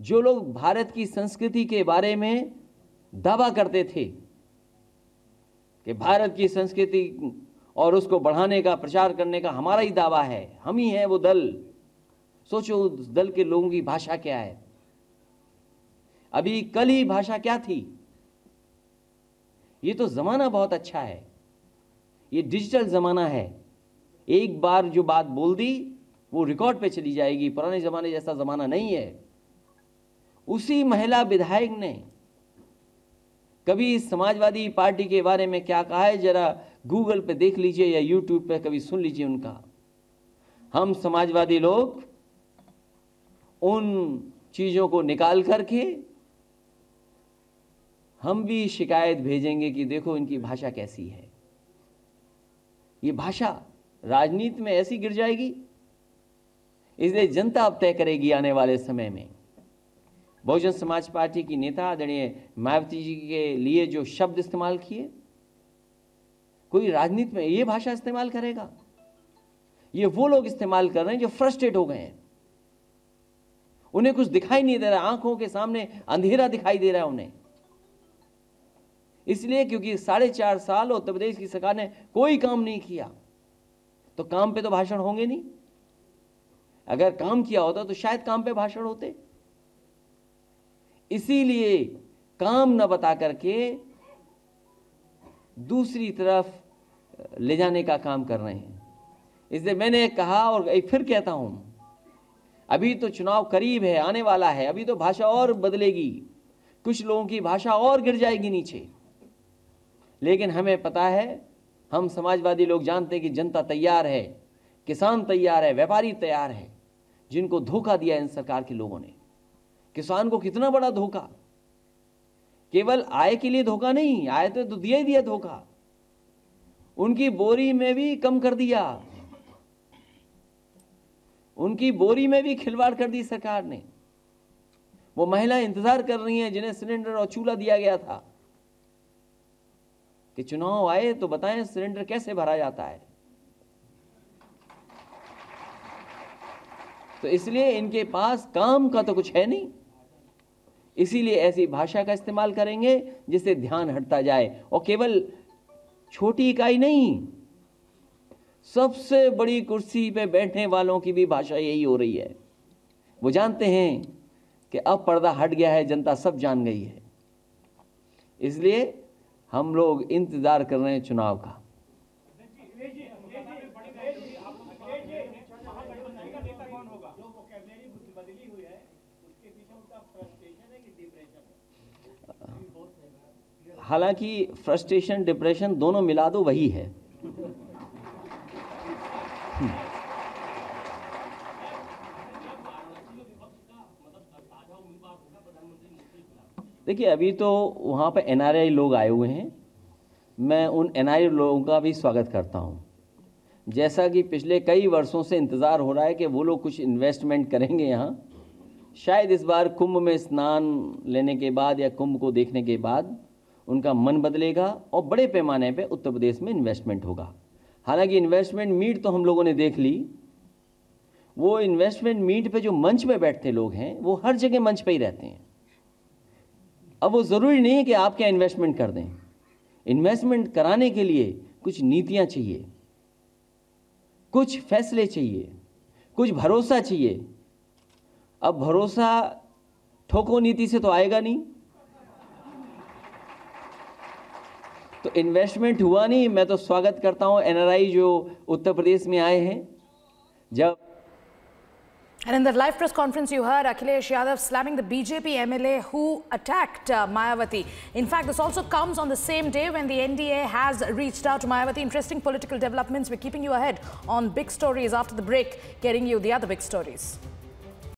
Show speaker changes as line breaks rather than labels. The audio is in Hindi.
जो लोग भारत की संस्कृति के बारे में दावा करते थे कि भारत की संस्कृति और उसको बढ़ाने का, प्रचार करने का हमारा ही दावा है, हम ही हैं वो दल। सोचो उस दल के लोगों की भाषा क्या है। अभी कल ही भाषा क्या थी। ये तो जमाना बहुत अच्छा है, ये डिजिटल जमाना है। एक बार जो बात बोल दी वो रिकॉर्ड पे चली जाएगी। पुराने जमाने जैसा जमाना नहीं है। उसी महिला विधायक ने कभी समाजवादी पार्टी के बारे में क्या कहा है, जरा गूगल पे देख लीजिए या यूट्यूब पे कभी सुन लीजिए उनका। हम समाजवादी लोग उन चीजों को निकाल करके हम भी शिकायत भेजेंगे कि देखो इनकी भाषा कैसी है। ये भाषा राजनीति में ऐसी गिर जाएगी, इसलिए जनता अब तय करेगी आने वाले समय में। बहुजन समाज पार्टी की नेता आदरणीय मायावती जी के लिए जो शब्द इस्तेमाल किए, कोई राजनीति में ये भाषा इस्तेमाल करेगा? ये वो लोग इस्तेमाल कर रहे हैं जो फ्रस्ट्रेट हो गए हैं। उन्हें कुछ दिखाई नहीं दे रहा, आंखों के सामने अंधेरा दिखाई दे रहा है उन्हें। इसलिए क्योंकि 4.5 साल उत्तर प्रदेश की सरकार ने कोई काम नहीं किया, तो काम पे तो भाषण होंगे नहीं। अगर काम किया होता तो शायद काम पे भाषण होते। इसीलिए काम न बता करके दूसरी तरफ ले जाने का काम कर रहे हैं। इसलिए मैंने कहा और एक फिर कहता हूं, अभी तो चुनाव करीब है, आने वाला है, अभी तो भाषा और बदलेगी, कुछ लोगों की भाषा और गिर जाएगी नीचे। लेकिन हमें पता है, हम समाजवादी लोग जानते हैं कि जनता तैयार है, किसान तैयार है, व्यापारी तैयार है। जिनको धोखा दिया इन सरकार के लोगों ने, किसान को कितना बड़ा धोखा, केवल आय के लिए धोखा नहीं, आय तो दिया ही दिया धोखा, उनकी बोरी में भी कम कर दिया, उनकी बोरी में भी खिलवाड़ कर दी सरकार ने। वो महिलाएं इंतजार कर रही हैं जिन्हें सिलेंडर और चूल्हा दिया गया था कि चुनाव आए तो बताएं सिलेंडर कैसे भरा जाता है। तो इसलिए इनके पास काम का तो कुछ है नहीं, इसीलिए ऐसी भाषा का इस्तेमाल करेंगे जिससे ध्यान हटता जाए। और केवल छोटी इकाई नहीं, सबसे बड़ी कुर्सी पे बैठने वालों की भी भाषा यही हो रही है। वो जानते हैं कि अब पर्दा हट गया है, जनता सब जान गई है। इसलिए हम लोग इंतजार कर रहे हैं चुनाव का। हालांकि फ्रस्ट्रेशन डिप्रेशन दोनों मिला दो वही है। देखिए अभी तो वहाँ पे एनआरआई लोग आए हुए हैं, मैं उन एनआरआई लोगों का भी स्वागत करता हूँ। जैसा कि पिछले कई वर्षों से इंतज़ार हो रहा है कि वो लोग कुछ इन्वेस्टमेंट करेंगे यहाँ, शायद इस बार कुंभ में स्नान लेने के बाद या कुंभ को देखने के बाद उनका मन बदलेगा और बड़े पैमाने पे उत्तर प्रदेश में इन्वेस्टमेंट होगा। हालांकि इन्वेस्टमेंट मीट तो हम लोगों ने देख ली, वो इन्वेस्टमेंट मीट पे जो मंच पे बैठते लोग हैं वो हर जगह मंच पे ही रहते हैं। अब वो ज़रूरी नहीं है कि आप क्या इन्वेस्टमेंट कर दें। इन्वेस्टमेंट कराने के लिए कुछ नीतियाँ चाहिए, कुछ फैसले चाहिए, कुछ भरोसा चाहिए। अब भरोसा ठोको नीति से तो आएगा नहीं, तो इन्वेस्टमेंट हुआ नहीं। मैं तो स्वागत करता हूं एनआरआई जो उत्तर प्रदेश में आए हैं। जब
And in the live press conference, you heard Akhilesh Yadav slamming the BJP MLA who attacked Mayawati. In fact, this also comes on the same day when the NDA has reached out to Mayawati. Interesting political developments. We're keeping you ahead on big stories after the break, getting you the other big stories.